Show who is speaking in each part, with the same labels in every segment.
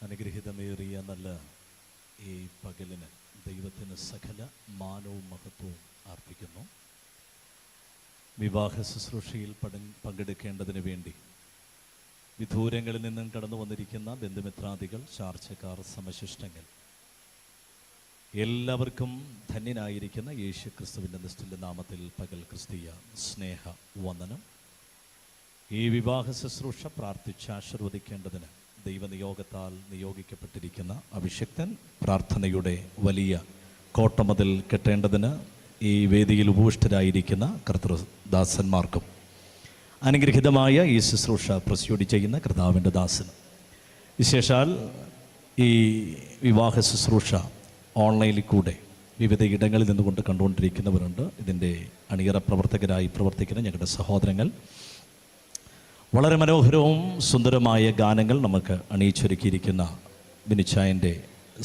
Speaker 1: അനുഗ്രഹീതമേറിയ നല്ല ഈ പകലിന് ദൈവത്തിന് സകല മാനവും മഹത്വവും അർപ്പിക്കുന്നു. വിവാഹ ശുശ്രൂഷയിൽ പങ്കെടുക്കേണ്ടതിന് വേണ്ടി വിദൂരങ്ങളിൽ നിന്നും കടന്നു വന്നിരിക്കുന്ന ബന്ധുമിത്രാദികൾ, ചാർച്ചക്കാർ, സമശിഷ്ടങ്ങൾ എല്ലാവർക്കും ധന്യനായിരിക്കുന്ന യേശു ക്രിസ്തുവിൻ്റെ നിസ്തുല്യ നാമത്തിൽ പകൽ ക്രിസ്തീയ സ്നേഹ വന്ദനം. ഈ വിവാഹ ശുശ്രൂഷ പ്രാർത്ഥിച്ച് ആശീർവദിക്കേണ്ടതിന് ദൈവനിയോഗത്താൽ നിയോഗിക്കപ്പെട്ടിരിക്കുന്ന അഭിഷിക്തൻ പ്രാർത്ഥനയുടെ വലിയ കോട്ടമതിൽ കെട്ടേണ്ടതിന് ഈ വേദിയിൽ ഉപവിഷ്ടരായിരിക്കുന്ന കർത്തൃദാസന്മാർക്കും അനുഗ്രഹീതമായ ഈ ശുശ്രൂഷ പ്രസ്യൂഡി ചെയ്യുന്ന കർത്താവിൻ്റെ ദാസൻ, വിശേഷാൽ ഈ വിവാഹ ശുശ്രൂഷ ഓൺലൈനിൽ കൂടെ വിവിധ ഇടങ്ങളിൽ നിന്നുകൊണ്ട് കണ്ടുകൊണ്ടിരിക്കുന്നവരുണ്ട്. ഇതിൻ്റെ അണിയറ പ്രവർത്തകരായി പ്രവർത്തിക്കുന്ന ഞങ്ങളുടെ സഹോദരങ്ങൾ, വളരെ മനോഹരവും സുന്ദരമായ ഗാനങ്ങൾ നമുക്ക് അണിയിച്ചൊരുക്കിയിരിക്കുന്ന ബിനിച്ചായൻ്റെ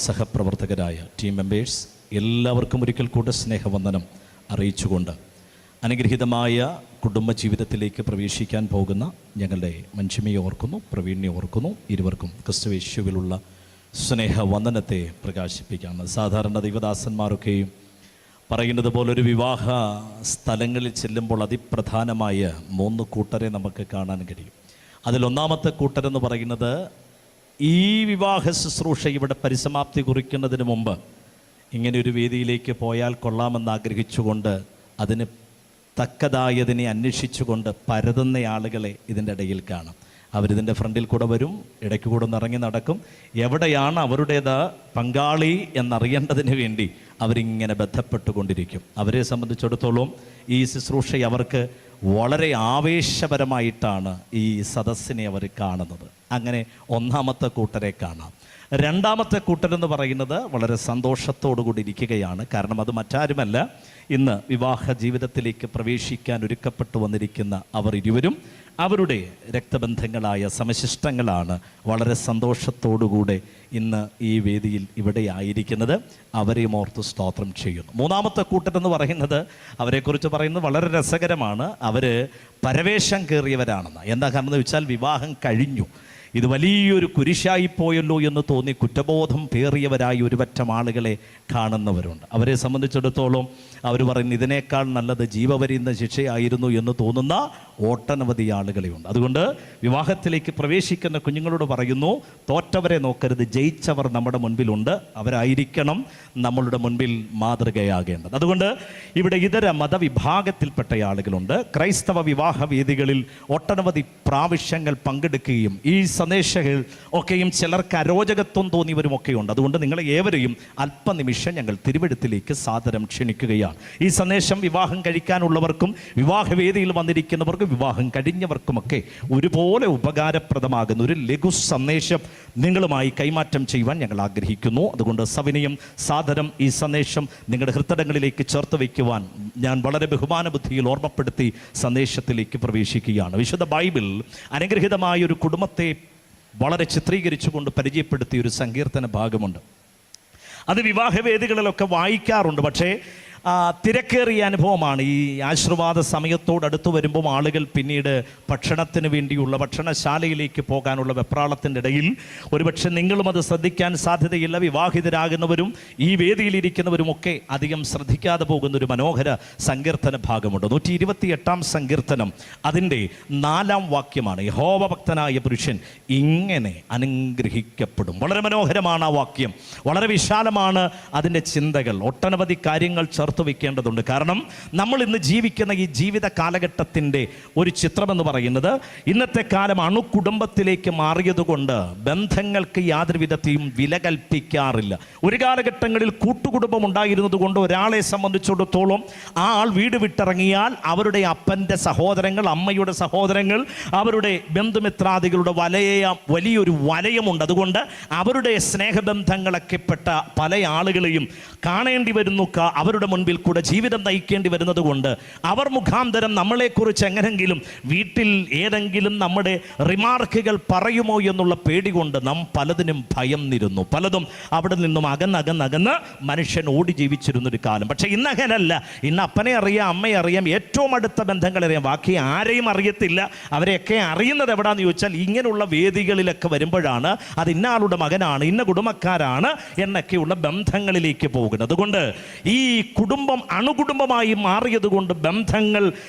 Speaker 1: സഹപ്രവർത്തകരായ ടീം മെമ്പേഴ്സ് എല്ലാവർക്കും ഒരിക്കൽ കൂടെ സ്നേഹവന്ദനം അറിയിച്ചുകൊണ്ട് അനുഗ്രഹീതമായ കുടുംബജീവിതത്തിലേക്ക് പ്രവേശിക്കാൻ പോകുന്ന ഞങ്ങളുടെ മഞ്ജുമയെ ഓർക്കുന്നു, പ്രവീണിനെ ഓർക്കുന്നു. ഇരുവർക്കും ക്രിസ്തുയേശുവിലുള്ള സ്നേഹവന്ദനത്തെ പ്രകാശിപ്പിക്കുകയാണ്. സാധാരണ ദൈവദാസന്മാരൊക്കെയും പറയുന്നത് പോലെ ഒരു വിവാഹ സ്ഥലങ്ങളിൽ ചെല്ലുമ്പോൾ അതിപ്രധാനമായ 3 കൂട്ടരെ നമുക്ക് കാണാൻ കഴിയും. അതിലൊന്നാമത്തെ കൂട്ടരെന്ന് പറയുന്നത് ഈ വിവാഹ ശുശ്രൂഷ ഇവിടെ പരിസമാപ്തി കുറിക്കുന്നതിന് മുമ്പ് ഇങ്ങനെ ഒരു വേദിയിലേക്ക് പോയാൽ കൊള്ളാമെന്ന് ആഗ്രഹിച്ചുകൊണ്ട് അതിന് തക്കതായതിനെ അന്വേഷിച്ചുകൊണ്ട് പരതുന്ന ആളുകളെ ഇതിൻ്റെ ഇടയിൽ കാണാം. അവരിതിൻ്റെ ഫ്രണ്ടിൽ കൂടെ വരും, ഇടയ്ക്ക് കൂടെ ഒന്ന് ഇറങ്ങി നടക്കും. എവിടെയാണ് അവരുടേത് പങ്കാളി എന്നറിയേണ്ടതിന് വേണ്ടി അവരിങ്ങനെ ബന്ധപ്പെട്ടുകൊണ്ടിരിക്കും. അവരെ സംബന്ധിച്ചിടത്തോളം ഈ ശുശ്രൂഷ അവർക്ക് വളരെ ആവേശപരമായിട്ടാണ് ഈ സദസ്സിനെ അവർ കാണുന്നത്. അങ്ങനെ ഒന്നാമത്തെ കൂട്ടരെ കാണാം. രണ്ടാമത്തെ കൂട്ടരെന്ന് പറയുന്നത് വളരെ സന്തോഷത്തോടു കൂടി ഇരിക്കുകയാണ്. കാരണം അത് മറ്റാരുമല്ല, ഇന്ന് വിവാഹ ജീവിതത്തിലേക്ക് പ്രവേശിക്കാൻ ഒരുക്കപ്പെട്ടു വന്നിരിക്കുന്ന അവർ ഇരുവരും അവരുടെ രക്തബന്ധങ്ങളായ സമശിഷ്ടങ്ങളാണ്. വളരെ സന്തോഷത്തോടുകൂടെ ഇന്ന് ഈ വേദിയിൽ ഇവിടെ ആയിരിക്കുന്നത്. അവരെയും ഓർത്ത് സ്തോത്രം ചെയ്യുന്നു. മൂന്നാമത്തെ കൂട്ടരെന്ന് പറയുന്നത്, അവരെക്കുറിച്ച് പറയുന്നത് വളരെ രസകരമാണ്. അവർ പരവേശം കയറിയവരാണെന്ന്. എന്താ കാരണം എന്ന് വെച്ചാൽ വിവാഹം കഴിഞ്ഞു, ഇത് വലിയൊരു കുരിശായിപ്പോയല്ലോ എന്ന് തോന്നി കുറ്റബോധം പേറിയവരായി ഒരുപറ്റം ആളുകളെ കാണുന്നവരുണ്ട്. അവരെ സംബന്ധിച്ചിടത്തോളം അവർ പറയുന്നത് ഇതിനേക്കാൾ നല്ലത് ജീവപര്യന്ത ശിക്ഷയായിരുന്നു എന്ന് തോന്നുന്ന ഒട്ടനവധി ആളുകളെയുണ്ട്. അതുകൊണ്ട് വിവാഹത്തിലേക്ക് പ്രവേശിക്കുന്ന കുഞ്ഞുങ്ങളോട് പറയുന്നു, തോറ്റവരെ നോക്കരുത്, ജയിച്ചവർ നമ്മുടെ മുൻപിലുണ്ട്. അവരായിരിക്കണം നമ്മളുടെ മുൻപിൽ മാതൃകയാകേണ്ടത്. അതുകൊണ്ട് ഇവിടെ ഇതര മതവിഭാഗത്തിൽപ്പെട്ട ആളുകളുണ്ട്. ക്രൈസ്തവ വിവാഹ വേദികളിൽ ഒട്ടനവധി പ്രാവശ്യങ്ങൾ പങ്കെടുക്കുകയും ഈ സന്ദേശങ്ങൾ ഒക്കെയും ചിലർക്ക് അരോചകത്വം തോന്നിയവരുമൊക്കെയുണ്ട്. അതുകൊണ്ട് നിങ്ങളെ ഏവരെയും അല്പനിമിഷം ഞങ്ങൾ തിരുവെഴുത്തിലേക്ക് സാദരം ക്ഷണിക്കുകയാണ്. ഈ സന്ദേശം വിവാഹം കഴിക്കാനുള്ളവർക്കും വിവാഹവേദിയിൽ വന്നിരിക്കുന്നവർക്കും വിവാഹം കഴിഞ്ഞവർക്കുമൊക്കെ ഒരുപോലെ ഉപകാരപ്രദമാകുന്ന ഒരു ലഘു സന്ദേശം നിങ്ങളുമായി കൈമാറ്റം ചെയ്യുവാൻ ഞങ്ങൾ ആഗ്രഹിക്കുന്നു. അതുകൊണ്ട് സവിനയം സാദരം ഈ സന്ദേശം നിങ്ങളുടെ ഹൃദയങ്ങളിലേക്ക് ചേർത്ത് വയ്ക്കുവാൻ ഞാൻ വളരെ ബഹുമാന ബുദ്ധിയിൽ ഓർമ്മപ്പെടുത്തി സന്ദേശത്തിലേക്ക് പ്രവേശിക്കുകയാണ്. വിശുദ്ധ ബൈബിൾ അനുഗ്രഹീതമായ ഒരു കുടുംബത്തെ വളരെ ചിത്രീകരിച്ചുകൊണ്ട് പരിചയപ്പെടുത്തിയ ഒരു സങ്കീർത്തന ഭാഗമുണ്ട്. അത് വിവാഹവേദികളിലൊക്കെ വായിക്കാറുണ്ട്. പക്ഷേ തിരക്കേറിയ അനുഭവമാണ്. ഈ ആശീർവാദ സമയത്തോടടുത്ത് വരുമ്പോൾ ആളുകൾ പിന്നീട് ഭക്ഷണത്തിന് വേണ്ടിയുള്ള ഭക്ഷണശാലയിലേക്ക് പോകാനുള്ള വെപ്രാളത്തിൻ്റെ ഇടയിൽ ഒരുപക്ഷെ നിങ്ങളും അത് ശ്രദ്ധിക്കാൻ സാധ്യതയില്ല. വിവാഹിതരാകുന്നവരും ഈ വേദിയിലിരിക്കുന്നവരുമൊക്കെ അധികം ശ്രദ്ധിക്കാതെ പോകുന്നൊരു മനോഹര സങ്കീർത്തന ഭാഗമുണ്ട്. 128 സങ്കീർത്തനം അതിൻ്റെ 4 വാക്യമാണ്. യഹോവ ഭക്തനായ പുരുഷൻ ഇങ്ങനെ അനുഗ്രഹിക്കപ്പെടും. വളരെ മനോഹരമാണ് ആ വാക്യം, വളരെ വിശാലമാണ് അതിൻ്റെ ചിന്തകൾ. ഒട്ടനവധി കാര്യങ്ങൾ ചേർത്ത് വയ്ക്കേണ്ടതുണ്ട്. കാരണം നമ്മൾ ഇന്ന് ജീവിക്കുന്ന ഈ ജീവിത കാലഘട്ടത്തിൻ്റെ ഒരു ചിത്രമെന്ന് പറയുന്നത് ഇന്നത്തെ കാലം അണുകുടുംബത്തിലേക്ക് മാറിയതുകൊണ്ട് ബന്ധങ്ങൾക്ക് യാതൊരു വിധത്തെയും വില കൽപ്പിക്കാറില്ല. ഒരു കാലഘട്ടങ്ങളിൽ കൂട്ടുകുടുംബം ഉണ്ടായിരുന്നത് കൊണ്ട് ഒരാളെ സംബന്ധിച്ചിടത്തോളം ആ ആൾ വീട് വിട്ടിറങ്ങിയാൽ അവരുടെ അപ്പൻ്റെ സഹോദരങ്ങൾ, അമ്മയുടെ സഹോദരങ്ങൾ, അവരുടെ ബന്ധുമിത്രാദികളുടെ വലിയൊരു വലയമുണ്ട്. അതുകൊണ്ട് അവരുടെ സ്നേഹബന്ധങ്ങളൊക്കെ പെട്ട പല ആളുകളെയും കാണേണ്ടി വരുന്നു. അവരുടെ മുൻപിൽ കൂടെ ജീവിതം നയിക്കേണ്ടി വരുന്നത് കൊണ്ട് അവർ മുഖാന്തരം നമ്മളെക്കുറിച്ച് എങ്ങനെങ്കിലും വീട്ടിൽ ഏതെങ്കിലും നമ്മുടെ റിമാർക്കുകൾ പറയുമോ എന്നുള്ള പേടി കൊണ്ട് നാം പലതിനും ഭയന്നിരുന്നു. പലതും അവിടെ നിന്നും അകന്നകന്ന് മനുഷ്യൻ ഓടി ജീവിച്ചിരുന്നൊരു കാലം. പക്ഷെ ഇന്നങ്ങനല്ല. ഇന്ന് അപ്പനെ അറിയാം, അമ്മയെ അറിയാം, ഏറ്റവും അടുത്ത ബന്ധങ്ങളെ അറിയാം, ബാക്കി ആരെയും അറിയത്തില്ല. അവരെയൊക്കെ അറിയുന്നത് എവിടാന്ന് ചോദിച്ചാൽ ഇങ്ങനെയുള്ള വേദികളിലൊക്കെ വരുമ്പോഴാണ് അത് ഇന്ന ആളുടെ മകനാണ്, ഇന്ന കുടുംബക്കാരാണ് എന്നൊക്കെയുള്ള ബന്ധങ്ങളിലേക്ക് പോകുന്നത്. അതുകൊണ്ട് ഈ കുടുംബം അണുകുടുംബമായി മാറിയത് കൊണ്ട് ബന്ധങ്ങൾ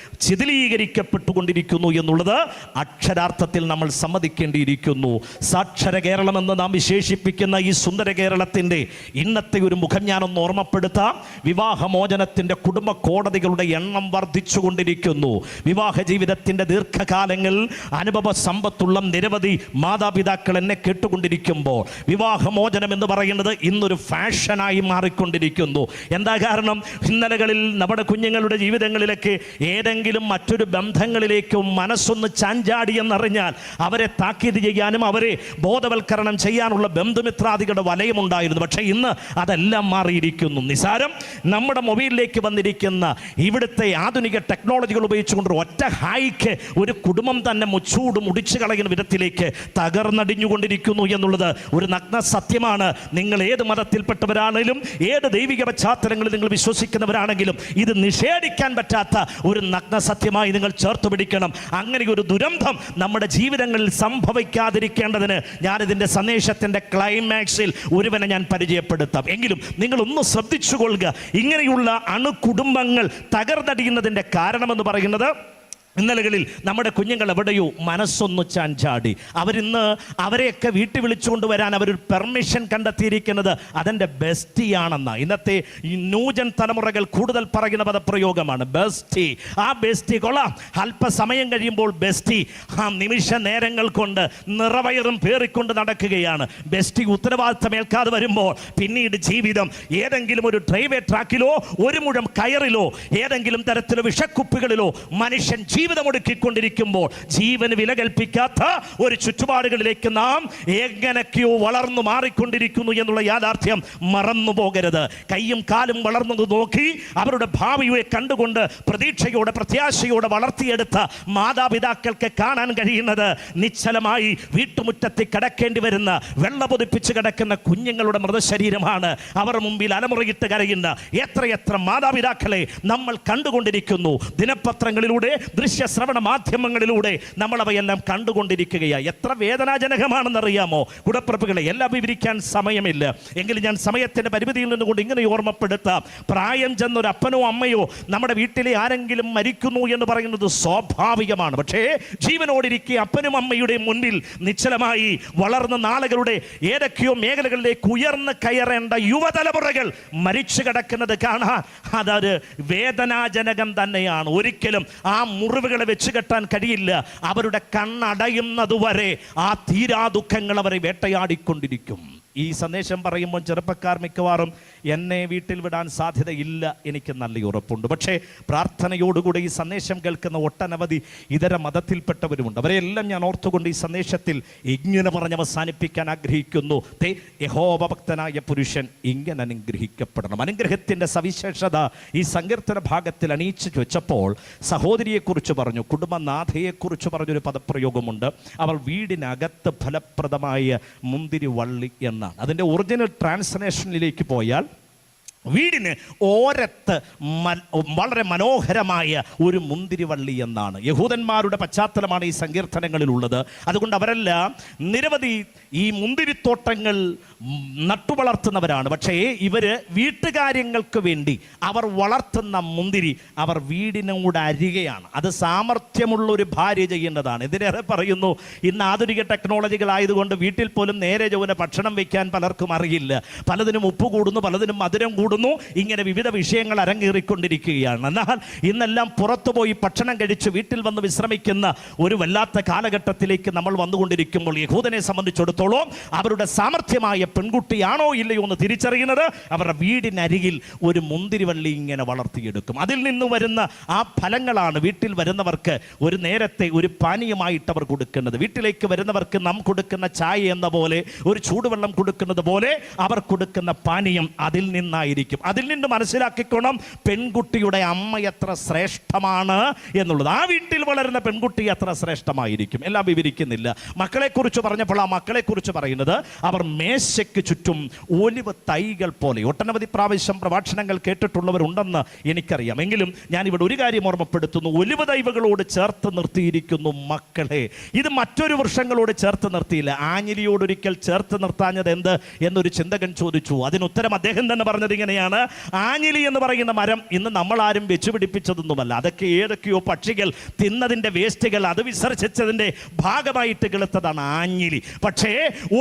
Speaker 1: ശിഥിലീകരിക്കപ്പെട്ടുകൊണ്ടിരിക്കുന്നു എന്നുള്ളത് അക്ഷരാർത്ഥത്തിൽ നമ്മൾ സമ്മതിക്കേണ്ടിയിരിക്കുന്നു. സാക്ഷര കേരളം എന്ന് നാം വിശേഷിപ്പിക്കുന്ന ഈ സുന്ദര കേരളത്തിൻ്റെ ഇന്നത്തെ ഒരു മുഖം ഞാനൊന്ന് ഓർമ്മപ്പെടുത്താം. വിവാഹമോചനത്തിൻ്റെ കുടുംബ കോടതികളുടെ എണ്ണം വർദ്ധിച്ചുകൊണ്ടിരിക്കുന്നു. വിവാഹ ജീവിതത്തിൻ്റെ ദീർഘകാലങ്ങൾ അനുഭവ സമ്പത്തുള്ള നിരവധി മാതാപിതാക്കൾ എന്നെ കേട്ടുകൊണ്ടിരിക്കുമ്പോൾ വിവാഹമോചനം എന്ന് പറയുന്നത് ഇന്നൊരു ഫാഷനായി മാറിക്കൊണ്ടിരിക്കുന്നു. എന്താ കാരണം? ഇന്നലകളിൽ നമ്മുടെ കുഞ്ഞുങ്ങളുടെ ജീവിതങ്ങളിലൊക്കെ ഏതെങ്കിലും മറ്റൊരു ബന്ധങ്ങളിലേക്ക് മനസ്സൊന്ന് ചാഞ്ചാടി എന്നറിഞ്ഞാൽ അവരെ താക്കീത് ചെയ്യാനും അവരെ ബോധവൽക്കരണം ചെയ്യാനുള്ള ബന്ധുമിത്രാദികളുടെ വലയമുണ്ടായിരുന്നു. പക്ഷേ ഇന്ന് അതെല്ലാം മാറിയിരിക്കുന്നു. നിസാരം നമ്മുടെ മൊബൈലിലേക്ക് വന്നിരിക്കുന്ന ഇവിടുത്തെ ആധുനിക ടെക്നോളജികൾ ഉപയോഗിച്ചുകൊണ്ട് ഒറ്റ ഹായിക്ക് ഒരു കുടുംബം തന്നെ മുച്ചൂട് മുടിച്ചു കളയുന്ന വിധത്തിലേക്ക് തകർന്നടിഞ്ഞുകൊണ്ടിരിക്കുന്നു എന്നുള്ളത് ഒരു നഗ്ന സത്യമാണ്. നിങ്ങൾ ഏത് മതത്തിൽപ്പെട്ടവരാണെങ്കിലും ഏത് ദൈവിക പശ്ചാത്തലങ്ങളിൽ നിങ്ങൾ വിശ്വസിക്കുന്നവരാണെങ്കിലും ഇത് നിഷേധിക്കാൻ പറ്റാത്ത ഒരു നഗ്ന സത്യമായി നിങ്ങൾ ചേർത്ത് പിടിക്കണം. അങ്ങനെ ഒരു ദുരന്തം നമ്മുടെ ജീവിതങ്ങളിൽ സംഭവിക്കാതിരിക്കേണ്ടതിന് ഞാനിതിൻ്റെ സന്ദേശത്തിൻ്റെ ക്ലൈമാക്സിൽ ഒരുവനെ ഞാൻ പരിചയപ്പെടുത്താം. എങ്കിലും നിങ്ങളൊന്ന് ശ്രദ്ധിച്ചുകൊള്ളുക. ഇങ്ങനെയുള്ള അണുകുടുംബങ്ങൾ തകർന്നടിയുന്നതിൻ്റെ കാരണമെന്ന് പറയുന്നത് ഇന്നലകളിൽ നമ്മുടെ കുഞ്ഞുങ്ങൾ എവിടെയോ മനസ്സൊന്നു ചാഞ്ചാടി. അവരിന്ന് അവരെയൊക്കെ വീട്ടിൽ വിളിച്ചുകൊണ്ട് വരാൻ അവരൊരു പെർമിഷൻ കണ്ടെത്തിയിരിക്കുന്നത് അതെൻ്റെ ബെസ്റ്റിയാണെന്ന്. ഇന്നത്തെ ഈ ന്യൂജൻ തലമുറകൾ കൂടുതൽ പറയുന്ന പദപ്രയോഗമാണ് ബെസ്റ്റി. ആ ബെസ്റ്റി കൊള്ളാം, അല്പസമയം കഴിയുമ്പോൾ ബെസ്റ്റി ആ നിമിഷ നേരങ്ങൾ കൊണ്ട് നിറവയറും പേറിക്കൊണ്ട് നടക്കുകയാണ്. ബെസ്റ്റി ഉത്തരവാദിത്തം ഏൽക്കാതെ വരുമ്പോൾ പിന്നീട് ജീവിതം ഏതെങ്കിലും ഒരു റെയിൽവേ ട്രാക്കിലോ ഒരു മുഴം കയറിലോ ഏതെങ്കിലും തരത്തിലോ വിഷക്കുപ്പികളിലോ മനുഷ്യൻ ജീവിതമൊടുക്കിക്കൊണ്ടിരിക്കുമ്പോൾ ജീവന് വില കൽപ്പിക്കാത്ത ഒരു ചുറ്റുപാടുകളിലേക്ക് നാം എങ്ങനെയൊക്കെയോ വളർന്നു മാറിക്കൊണ്ടിരിക്കുന്നു എന്നുള്ള യാഥാർത്ഥ്യം മറന്നു പോകരുത്. കൈയും കാലും വളർന്നത് നോക്കി അവരുടെ ഭാവിയെ കണ്ടുകൊണ്ട് പ്രതീക്ഷയോടെ പ്രത്യാശയോടെ വളർത്തിയെടുത്ത മാതാപിതാക്കൾക്ക് കാണാൻ കഴിയുന്നത് നിശ്ചലമായി വീട്ടുമുറ്റത്തിൽ കിടക്കേണ്ടി വരുന്ന വെള്ള പൊതിപ്പിച്ച് കിടക്കുന്ന കുഞ്ഞുങ്ങളുടെ മൃതശരീരമാണ്. അവർ മുമ്പിൽ അലമുറയിട്ട് കരയുന്ന എത്രയെത്ര മാതാപിതാക്കളെ നമ്മൾ കണ്ടുകൊണ്ടിരിക്കുന്നു. ദിനപത്രങ്ങളിലൂടെ ദൃശ്യശ്രവണ മാധ്യമങ്ങളിലൂടെ നമ്മൾ അവയെല്ലാം കണ്ടുകൊണ്ടിരിക്കുകയാണ്. എത്ര വേദനാജനകമാണെന്നറിയാമോ കൂടപ്പിറപ്പുകളെ? എല്ലാം വിവരിക്കാൻ സമയമില്ല. എങ്കിലും ഞാൻ സമയത്തിൻ്റെ പരിമിതിയിൽ നിന്നുകൊണ്ട് ഇങ്ങനെ ഓർമ്മപ്പെടുത്താം. പ്രായം ചെന്നൊരു അപ്പനോ അമ്മയോ നമ്മുടെ വീട്ടിലെ ആരെങ്കിലും മരിക്കുന്നു എന്ന് പറയുന്നത് സ്വാഭാവികമാണ്. പക്ഷേ ജീവനോടിരിക്കെ അപ്പനും അമ്മയുടെയും മുൻപിൽ നിശ്ചലമായി വളർന്ന നാളുകളുടെ ഏതൊക്കെയോ മേഖലകളിലേക്ക് ഉയർന്നു കയറേണ്ട യുവതലമുറകൾ മരിച്ചു കിടക്കുന്നത് കാണാൻ അതൊരു വേദനാജനകം തന്നെയാണ്. ഒരിക്കലും ആ മുറിവുകളെ വെച്ച് കെട്ടാൻ കഴിയില്ല. അവരുടെ കണ്ണടയുന്നതുവരെ ആ തീരാ ദുഃഖങ്ങൾ അവരെ വേട്ടയാടിക്കൊണ്ടിരിക്കും. ഈ സന്ദേശം പറയുമ്പോൾ ചെറുപ്പക്കാർ മിക്കവാറും എന്നെ വീട്ടിൽ വിടാൻ സാധ്യതയില്ല, എനിക്ക് നല്ല ഉറപ്പുണ്ട്. പക്ഷേ പ്രാർത്ഥനയോടുകൂടി ഈ സന്ദേശം കേൾക്കുന്ന ഒട്ടനവധി ഇതര മതത്തിൽപ്പെട്ടവരുമുണ്ട്. അവരെല്ലാം ഞാൻ ഓർത്തുകൊണ്ട് ഈ സന്ദേശത്തിൽ ഇങ്ങനെ പറഞ്ഞ് അവസാനിപ്പിക്കാൻ ആഗ്രഹിക്കുന്നു. യഹോവഭക്തനായ പുരുഷൻ ഇങ്ങനെ അനുഗ്രഹിക്കപ്പെടണം. അനുഗ്രഹത്തിൻ്റെ സവിശേഷത ഈ സങ്കീർത്തന ഭാഗത്തിൽ അണിയിച്ചു വെച്ചപ്പോൾ സഹോദരിയെക്കുറിച്ച് പറഞ്ഞു, കുടുംബനാഥയെക്കുറിച്ച് പറഞ്ഞൊരു പദപ്രയോഗമുണ്ട്. അവൾ വീടിനകത്ത് ഫലപ്രദമായ മുന്തിരി വള്ളി എന്നാണ്. അതിൻ്റെ ഒറിജിനൽ ട്രാൻസ്ലേഷനിലേക്ക് പോയാൽ വീടിന് ഓരത്ത് വളരെ മനോഹരമായ ഒരു മുന്തിരിവള്ളി എന്നാണ്. യഹൂദന്മാരുടെ പശ്ചാത്തലമാണ് ഈ സങ്കീർത്തനങ്ങളിലുള്ളത്. അതുകൊണ്ട് അവരെല്ലാം നിരവധി ഈ മുന്തിരിത്തോട്ടങ്ങൾ നട്ടുവളർത്തുന്നവരാണ്. പക്ഷേ ഇവർ വീട്ടുകാര്യങ്ങൾക്ക് വേണ്ടി അവർ വളർത്തുന്ന മുന്തിരി അവർ വീടിനോട് അരികെയാണ്. അത് സാമർഥ്യമുള്ള ഒരു ഭാര്യ ചെയ്യേണ്ടതാണ്. ഇതിനേറെ പറയുന്നു, ഇന്ന് ആധുനിക ടെക്നോളജികളായതുകൊണ്ട് വീട്ടിൽ പോലും നേരെ ചൊവ്വനെ ഭക്ഷണം വയ്ക്കാൻ പലർക്കും അറിയില്ല. പലതിനും ഉപ്പ് കൂടുന്നു, പലതിനും മധുരം കൂടുന്നു. ഇങ്ങനെ വിവിധ വിഷയങ്ങൾ അരങ്ങേറിക്കൊണ്ടിരിക്കുകയാണ്. എന്നാൽ ഇന്നെല്ലാം പുറത്തുപോയി ഭക്ഷണം കഴിച്ച് വീട്ടിൽ വന്ന് വിശ്രമിക്കുന്ന ഒരു വല്ലാത്ത കാലഘട്ടത്തിലേക്ക് നമ്മൾ വന്നുകൊണ്ടിരിക്കുമ്പോൾ യഹൂദനെ സംബന്ധിച്ചിടത്തോളം അവരുടെ സാമർഥ്യമായ പെൺകുട്ടിയാണോ ഇല്ലയോ എന്ന് തിരിച്ചറിയുന്നത് അവരുടെ വീടിനരികിൽ ഒരു മുന്തിരിവള്ളി ഇങ്ങനെ വളർത്തിയെടുക്കും. അതിൽ നിന്ന് വരുന്ന ആ ഫലങ്ങളാണ് വീട്ടിൽ വരുന്നവർക്ക് ഒരു നേരത്തെ ഒരു പാനീയമായിട്ട് അവർ കൊടുക്കുന്നത്. വീട്ടിലേക്ക് വരുന്നവർക്ക് നാം കൊടുക്കുന്ന ചായ എന്ന പോലെ, ഒരു ചൂടുവെള്ളം കൊടുക്കുന്നത് പോലെ അവർ കൊടുക്കുന്ന പാനീയം അതിൽ നിന്നായിരിക്കും. നൽകിയിരിക്കും. അതിൽ നിന്ന് മനസ്സിലാക്കിക്കോണം പെൺകുട്ടിയുടെ അമ്മ എത്ര ശ്രേഷ്ഠമാണ് എന്നുള്ളത്. ആ വീട്ടിൽ വളരുന്ന പെൺകുട്ടി എത്ര ശ്രേഷ്ഠമായിരിക്കും. എല്ലാം വിവരിക്കുന്നില്ല. മക്കളെക്കുറിച്ച് പറഞ്ഞപ്പോൾ ആ മക്കളെക്കുറിച്ച് പറയുന്നത് അവർ മേശയ്ക്ക് ചുറ്റും ഒലിവ് തൈകൾ പോലെ. ഒട്ടനവധി പ്രാവശ്യം പ്രഭാഷണങ്ങൾ കേട്ടിട്ടുള്ളവരുണ്ടെന്ന് എനിക്കറിയാം. എങ്കിലും ഞാനിവിടെ ഒരു കാര്യം ഓർമ്മപ്പെടുത്തുന്നു. ഒലിവ് തൈകളോട് ചേർത്ത് നിർത്തിയിരിക്കുന്നു മക്കളെ. ഇത് മറ്റൊരു വൃക്ഷങ്ങളോട് ചേർത്ത് നിർത്തിയില്ല. ആഞ്ഞിലിയോടൊരിക്കൽ ചേർത്ത് നിർത്താഞ്ഞത് എന്ത് എന്നൊരു ചിന്തകൻ ചോദിച്ചു. അതിനുത്തരം അദ്ദേഹം തന്നെ പറഞ്ഞത് ഇങ്ങനെയാണ്: ആഞ്ഞിലി എന്ന് പറയുന്ന മരം ഇന്ന് നമ്മൾ ആരും വെച്ചുപിടിപ്പിച്ചതൊന്നുമല്ല. അതൊക്കെ ഏതൊക്കെയോ പക്ഷികൾ തിന്നതിൻ്റെ വേസ്റ്റുകൾ, അത് വിസർജിച്ചതിൻ്റെ ഭാഗമായിട്ട് കിളുത്തതാണ് ആഞ്ഞിലി. പക്ഷേ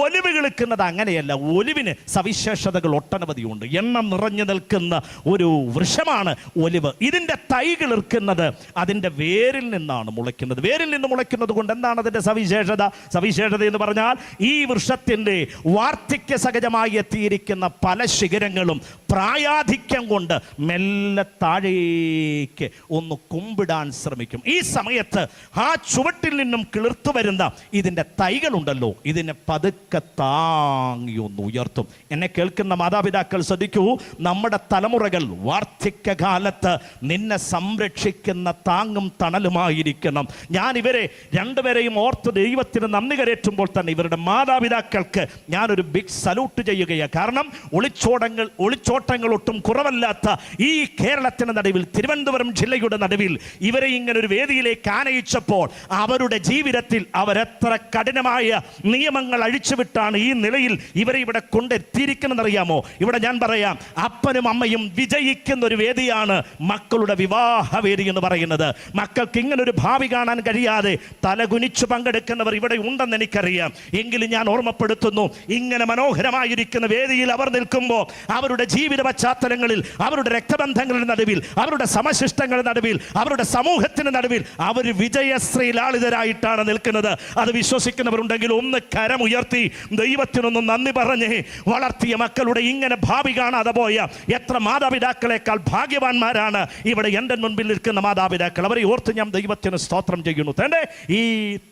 Speaker 1: ഒലിവ് കിളുക്കുന്നത് അങ്ങനെയല്ല. ഒലിവിന് സവിശേഷതകൾ ഒട്ടനവധിയുണ്ട്. എണ്ണം നിറഞ്ഞു നിൽക്കുന്ന ഒരു വൃക്ഷമാണ് ഒലിവ്. ഇതിൻ്റെ തൈ കിളിർക്കുന്നത് അതിൻ്റെ വേരിൽ നിന്നാണ് മുളയ്ക്കുന്നത്. വേരിൽ നിന്ന് മുളയ്ക്കുന്നത് കൊണ്ട് എന്താണ് അതിൻ്റെ സവിശേഷത? സവിശേഷത എന്ന് പറഞ്ഞാൽ ഈ വൃക്ഷത്തിൻ്റെ വാർദ്ധക്യ സഹജമായി എത്തിയിരിക്കുന്ന പല ശിഖരങ്ങളും പ്രായാധിക്യം കൊണ്ട് മെല്ലെ താഴേക്ക് ഒന്ന് കുമ്പിടാൻ ശ്രമിക്കും. ഈ സമയത്ത് ആ ചുവട്ടിൽ നിന്നും കിളിർത്തു വരുന്ന ഇതിൻ്റെ തൈകളുണ്ടല്ലോ, ഇതിനെ പതുക്കെ താങ്ങി ഒന്ന് ഉയർത്തും. എന്നെ കേൾക്കുന്ന മാതാപിതാക്കൾ ശ്രദ്ധിക്കൂ. നമ്മുടെ തലമുറകൾ വാർദ്ധക്യകാലത്ത് നിന്നെ സംരക്ഷിക്കുന്ന താങ്ങും തണലുമായിരിക്കണം. ഞാൻ ഇവരെ രണ്ടുപേരെയും ഓർത്ത് ദൈവത്തിന് നന്ദി കരേറ്റുമ്പോൾ തന്നെ ഇവരുടെ മാതാപിതാക്കൾക്ക് ഞാനൊരു ബിഗ് സല്യൂട്ട് ചെയ്യുകയാണ്. കാരണം ഒളിച്ചോട്ടങ്ങൾ ഒട്ടും കുറവല്ലാത്ത ഈ കേരളത്തിന് നടുവിൽ, തിരുവനന്തപുരം ജില്ലയുടെ നടുവിൽ ഇവരെ ഇങ്ങനെ ഒരു വേദിയിലേക്ക് ആനയിച്ചപ്പോൾ അവരുടെ ജീവിതത്തിൽ അവരെത്ര കഠിനമായ നിയമങ്ങൾ അഴിച്ചുവിട്ടാണ് ഈ നിലയിൽ ഇവരെ ഇവിടെ കൊണ്ടെത്തിയിരിക്കുന്നതെന്നറിയാമോ? ഇവിടെ ഞാൻ പറയാം, അപ്പനും അമ്മയും വിജയിക്കുന്ന ഒരു വേദിയാണ് മക്കളുടെ വിവാഹ വേദി എന്ന് പറയുന്നത്. മക്കൾക്ക് ഇങ്ങനൊരു ഭാവി കാണാൻ കഴിയാതെ തലകുനിച്ചു പങ്കെടുക്കുന്നവർ ഇവിടെ ഉണ്ടെന്ന് എനിക്കറിയാം. എങ്കിലും ഞാൻ ഓർമ്മപ്പെടുത്തുന്നു, ഇങ്ങനെ മനോഹരമായിരിക്കുന്ന വേദിയിൽ അവർ നിൽക്കുമ്പോൾ അവരുടെ ജീവിത പശ്ചാത്തലങ്ങളിൽ, അവരുടെ രക്തബന്ധങ്ങളുടെ നടുവിൽ, അവരുടെ സമശിഷ്ടങ്ങളുടെ നടുവിൽ, അവരുടെ സമൂഹത്തിന് നടുവിൽ അവർ വിജയശ്രീലാളിതരായിട്ടാണ് നിൽക്കുന്നത്. അത് വിശ്വസിക്കുന്നവരുണ്ടെങ്കിൽ ഒന്ന് കരമുയർത്തി ദൈവത്തിനൊന്ന് നന്ദി പറഞ്ഞേ. വളർത്തിയ മക്കളുടെ ഇങ്ങനെ ഭാവി കാണാതെ പോയ എത്ര മാതാപിതാക്കളെക്കാൾ ഭാഗ്യവാന്മാരാണ് ഇവിടെ എൻ്റെ മുൻപിൽ നിൽക്കുന്ന മാതാപിതാക്കൾ. അവരെ ഓർത്ത് ഞാൻ ദൈവത്തിന് സ്തോത്രം ചെയ്യുന്നു. തൻ്റെ ഈ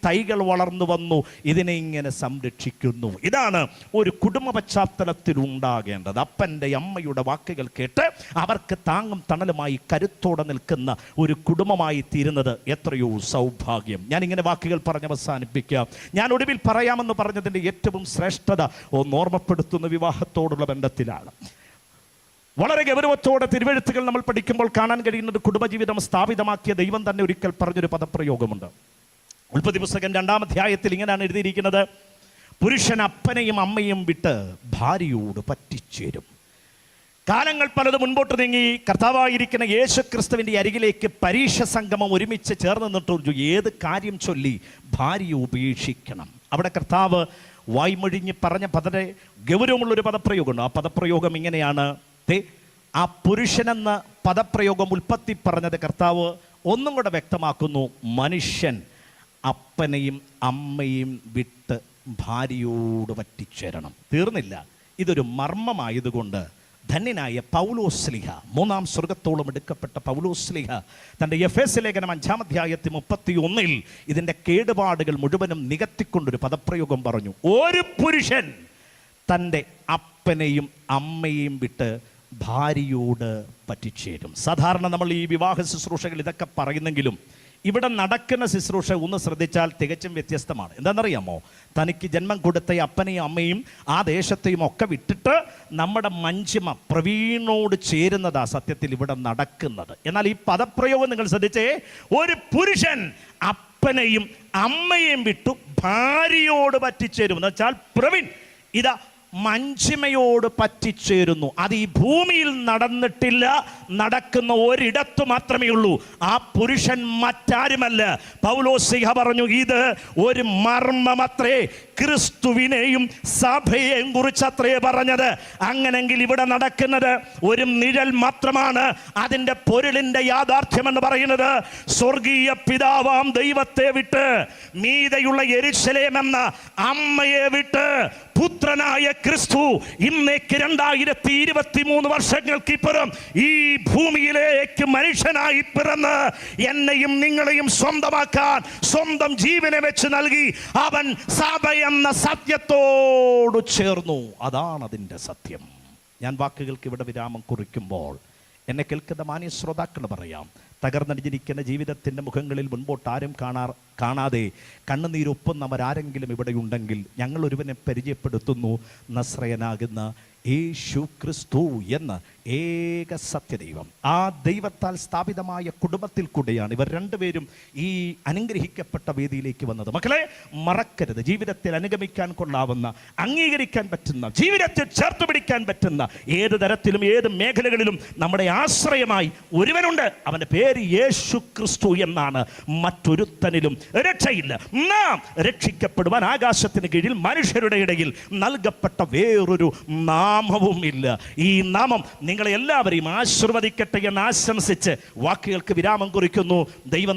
Speaker 1: തൈകൾ വളർന്നു വന്നു, ഇതിനെ ഇങ്ങനെ സംരക്ഷിക്കുന്നു. ഇതാണ് ഒരു കുടുംബ പശ്ചാത്തലത്തിൽ ഉണ്ടാകേണ്ടത്. അപ്പൻ്റെ അമ്മയുടെ വാക്കുകൾ കേട്ട് അവർക്ക് താങ്ങും തണലുമായി കരുത്തോടെ നിൽക്കുന്ന ഒരു കുടുംബമായി തീരുന്നത് എത്രയോ സൗഭാഗ്യം. ഞാനിങ്ങനെ വാക്കുകൾ പറഞ്ഞ് അവസാനിപ്പിക്കാം. ഞാൻ ഒടുവിൽ പറയാമെന്ന് പറഞ്ഞതിൻ്റെ ഏറ്റവും ശ്രേഷ്ഠത ഒന്ന് ഓർമ്മപ്പെടുത്തുന്ന വിവാഹത്തോടുള്ള ബന്ധത്തിലാണ്. വളരെ ഗൗരവത്തോടെ തിരുവെഴുത്തുകൾ നമ്മൾ പഠിക്കുമ്പോൾ കാണാൻ കഴിയുന്നത് കുടുംബജീവിതം സ്ഥാപിതമാക്കിയ ദൈവം തന്നെ ഒരിക്കൽ പറഞ്ഞൊരു പദപ്രയോഗമുണ്ട്. ഉൽപ്പത്തി പുസ്തകം 2-ാം അധ്യായത്തിൽ ഇങ്ങനെയാണ് എഴുതിയിരിക്കുന്നത്: പുരുഷൻ അപ്പനെയും അമ്മയും വിട്ട് ഭാര്യയോട് പറ്റിച്ചേരും. കാലങ്ങൾ പലത് മുൻപോട്ട് നീങ്ങി കർത്താവായിരിക്കുന്ന യേശു ക്രിസ്തുവിൻ്റെ അരികിലേക്ക് പരീക്ഷ സംഗമം ഒരുമിച്ച് ചേർന്ന് നിന്നിട്ട് ഏത് കാര്യം ചൊല്ലി ഭാര്യയെ ഉപേക്ഷിക്കണം? അവിടെ കർത്താവ് വായ്മൊഴിഞ്ഞ് പറഞ്ഞ വളരെ ഗൗരവമുള്ളൊരു പദപ്രയോഗമുണ്ട്. ആ പദപ്രയോഗം ഇങ്ങനെയാണ്: ആ പുരുഷനെന്ന പദപ്രയോഗം ഉൽപ്പത്തി പറഞ്ഞത് കർത്താവ് ഒന്നും കൂടെ വ്യക്തമാക്കുന്നു. മനുഷ്യൻ അപ്പനെയും അമ്മയും വിട്ട് ഭാര്യയോട് പറ്റിച്ചേരണം. തീർന്നില്ല. ഇതൊരു മർമ്മമായതുകൊണ്ട് ധന്യനായ പൗലോസ്ലിഹ, 3-ാം സ്വർഗത്തോളം എടുക്കപ്പെട്ട പൗലോസ്ലിഹ തൻ്റെ എഫേസ്യ ലേഖനം 5-ാം അധ്യായത്തിൽ 31 ഇതിൻ്റെ കേടുപാടുകൾ മുഴുവനും നികത്തിക്കൊണ്ടൊരു പദപ്രയോഗം പറഞ്ഞു. ഒരു പുരുഷൻ തൻ്റെ അപ്പനെയും അമ്മയെയും വിട്ട് ഭാര്യയോട് പറ്റിച്ചേരും. സാധാരണ നമ്മൾ ഈ വിവാഹ ശുശ്രൂഷകൾ ഇതൊക്കെ പറയുന്നെങ്കിലും ഇവിടെ നടക്കുന്ന ശുശ്രൂഷ ഒന്ന് ശ്രദ്ധിച്ചാൽ തികച്ചും വ്യത്യസ്തമാണ്. എന്താണെന്നറിയാമോ? തനിക്ക് ജന്മം കൊടുത്ത അപ്പനെയും അമ്മയും ആ ദേശത്തെയും ഒക്കെ വിട്ടിട്ട് നമ്മുടെ മഞ്ജിമ പ്രവീണോട് ചേരുന്നതാ സത്യത്തിൽ ഇവിടെ നടക്കുന്നത്. എന്നാൽ ഈ പദപ്രയോഗം നിങ്ങൾ ശ്രദ്ധിച്ചേ: ഒരു പുരുഷൻ അപ്പനെയും അമ്മയെയും വിട്ടു ഭാര്യയോട് പറ്റിച്ചേരും എന്ന് വെച്ചാൽ പ്രവീൺ ഇതാ മഞ്ജിമയോട് പറ്റിച്ചേരുന്നു. അത് ഈ ഭൂമിയിൽ നടന്നിട്ടില്ല, നടക്കുന്ന ഒരിടത്തു മാത്രമേ ഉള്ളൂ. ആ പുരുഷൻ മറ്റാരുമല്ല. പൗലോസ്ലീഹ പറഞ്ഞു, ഇത് ഒരു മർമ്മമത്രേ, ക്രിസ്തുവിനെയും സഭയെയും കുറിച്ചത്രേ പറഞ്ഞത്. അങ്ങനെങ്കിൽ ഇവിടെ നടക്കുന്നത് ഒരു നിഴൽ മാത്രമാണ്. അതിൻ്റെ പൊരുളിൻ്റെ യാഥാർത്ഥ്യം എന്ന് പറയുന്നത് സ്വർഗീയ പിതാവാം ദൈവത്തെ വിട്ട്, മീതെയുള്ള യെരുശലേം എന്ന അമ്മയെ വിട്ട് പുത്രനായ ക്രിസ്തു ഇന്നേക്ക് 2023 വർഷങ്ങൾക്കിപ്പുറം ഈ ഭൂമിയിലേക്ക് മനുഷ്യനായി പിറന്ന് എന്നെയും നിങ്ങളെയും സ്വന്തമാക്കാൻ സ്വന്തം ജീവനെ വെച്ച് നൽകി അവൻ സഭ എന്ന സത്യത്തോട് ചേർന്നു. അതാണ് അതിൻ്റെ സത്യം. ഞാൻ വാക്കുകൾക്ക് ഇവിടെ വിരാമം കുറിക്കുമ്പോൾ എന്നെ കേൾക്കുന്ന മാന്യ ശ്രോതാക്കൾ പറയാം, തകർന്നടിഞ്ഞിരിക്കുന്ന ജീവിതത്തിൻ്റെ മുഖങ്ങളിൽ മുൻപോട്ട് ആരും കാണാതെ കണ്ണുനീരൊപ്പുന്നവരാരെങ്കിലും ഇവിടെ ഉണ്ടെങ്കിൽ ഞങ്ങൾ ഒരുവനെ പരിചയപ്പെടുത്തുന്നു. നസ്രയനാകുന്ന യേശു ക്രിസ്തു എന്ന ഏക സത്യദൈവം. ആ ദൈവത്താൽ സ്ഥാപിതമായ കുടുംബത്തിൽ കൂടെയാണ് ഇവർ രണ്ടുപേരും ഈ അനുഗ്രഹിക്കപ്പെട്ട വേദിയിലേക്ക് വന്നത്. മക്കളെ, മറക്കരുത്, ജീവിതത്തിൽ അനുഗമിക്കാൻ കൊള്ളാവുന്ന, അംഗീകരിക്കാൻ പറ്റുന്ന, ജീവിതത്തിൽ ചേർത്ത് പിടിക്കാൻ പറ്റുന്ന ഏത് തരത്തിലും ഏത് മേഖലകളിലും നമ്മുടെ ആശ്രയമായി ഒരുവനുണ്ട്. അവൻ്റെ പേര് യേശു ക്രിസ്തു എന്നാണ്. മറ്റൊരുത്തനിലും രക്ഷയില്ല. നാം രക്ഷിക്കപ്പെടുവാൻ ആകാശത്തിന് കീഴിൽ മനുഷ്യരുടെ ഇടയിൽ നൽകപ്പെട്ട വേറൊരു നാമവും ഇല്ല. ഈ നാമം നിങ്ങളെ എല്ലാവരെയും ആശീർവദിക്കട്ടെ എന്ന് ആശംസിച്ച് വാക്കുകൾക്ക് വിരാമം കുറിക്കുന്നു. ദൈവം